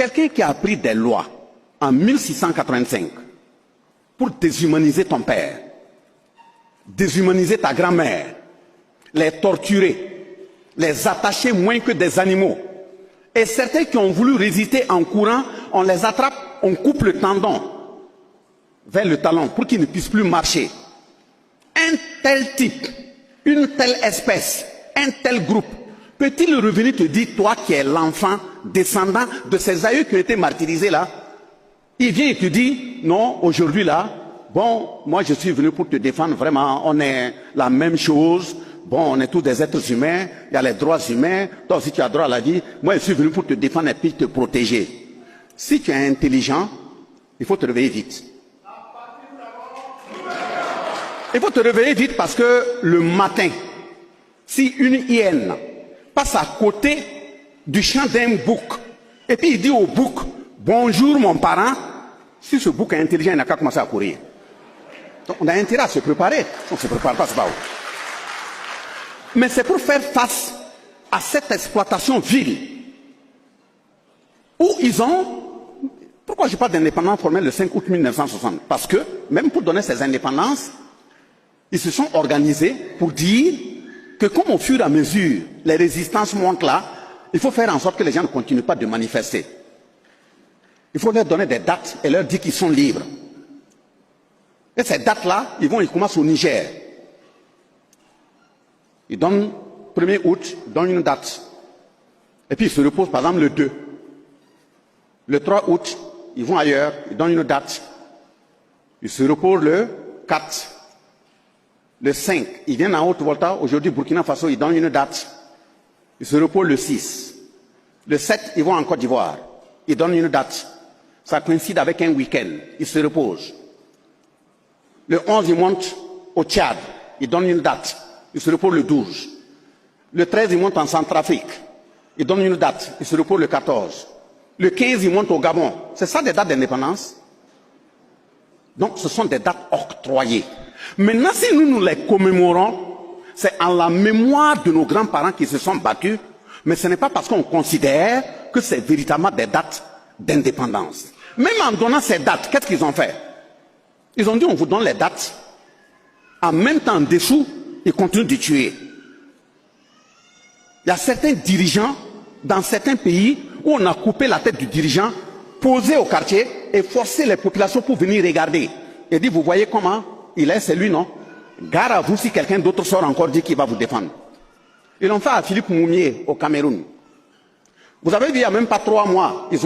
Quelqu'un qui a pris des lois en 1685 pour déshumaniser ton père, déshumaniser ta grand-mère, les torturer, les attacher moins que des animaux. Et certains qui ont voulu résister en courant, on les attrape, on coupe le tendon vers le talon pour qu'ils ne puissent plus marcher. Un tel type, une telle espèce, un tel groupe, peut-il revenir te dire, toi qui es l'enfant descendant de ces aïeux qui ont été martyrisés là, il vient et te dit, non, aujourd'hui là, bon, moi je suis venu pour te défendre, vraiment, on est la même chose, bon, on est tous des êtres humains, il y a les droits humains, toi aussi tu as droit à la vie, moi je suis venu pour te défendre et puis te protéger. Si tu es intelligent, il faut te réveiller vite. Il faut te réveiller vite parce que le matin, si une hyène passe à côté du champ d'un bouc, et puis il dit au bouc, bonjour mon parent, si ce bouc est intelligent, il n'a qu'à commencer à courir. Donc on a intérêt à se préparer. On ne se prépare pas, c'est pas où. Mais c'est pour faire face à cette exploitation vile, où ils ont... Pourquoi je parle d'indépendance formelle le 5 août 1960? Parce que, même pour donner ces indépendances, ils se sont organisés pour dire que comme au fur et à mesure, les résistances montent là, il faut faire en sorte que les gens ne continuent pas de manifester. Il faut leur donner des dates et leur dire qu'ils sont libres. Et ces dates-là, ils commencent au Niger. Ils donnent 1er août, ils donnent une date. Et puis ils se reposent par exemple le 2. Le 3 août, ils vont ailleurs, ils donnent une date. Ils se reposent le 4. Le 5, ils viennent en Haute-Volta, aujourd'hui Burkina Faso, ils donnent une date. Ils se reposent le 6. Le 7, ils vont en Côte d'Ivoire. Ils donnent une date. Ça coïncide avec un week-end. Ils se reposent. Le 11, ils montent au Tchad. Ils donnent une date. Ils se reposent le 12. Le 13, ils montent en Centrafrique. Ils donnent une date. Ils se reposent le 14. Le 15, ils montent au Gabon. C'est ça des dates d'indépendance? Donc, ce sont des dates octroyées. Maintenant, si nous les commémorons, c'est en la mémoire de nos grands-parents qui se sont battus, mais ce n'est pas parce qu'on considère que c'est véritablement des dates d'indépendance. Même en donnant ces dates, qu'est-ce qu'ils ont fait? Ils ont dit, on vous donne les dates. En même temps, en dessous, ils continuent de tuer. Il y a certains dirigeants dans certains pays où on a coupé la tête du dirigeant, posé au quartier et forcé les populations pour venir regarder. Et dit, vous voyez comment il est, c'est lui, non? Gare à vous si quelqu'un d'autre sort encore dit qu'il va vous défendre. Ils l'ont fait à Philippe Moumié au Cameroun. Vous avez vu, il n'y a même pas 3 mois, ils ont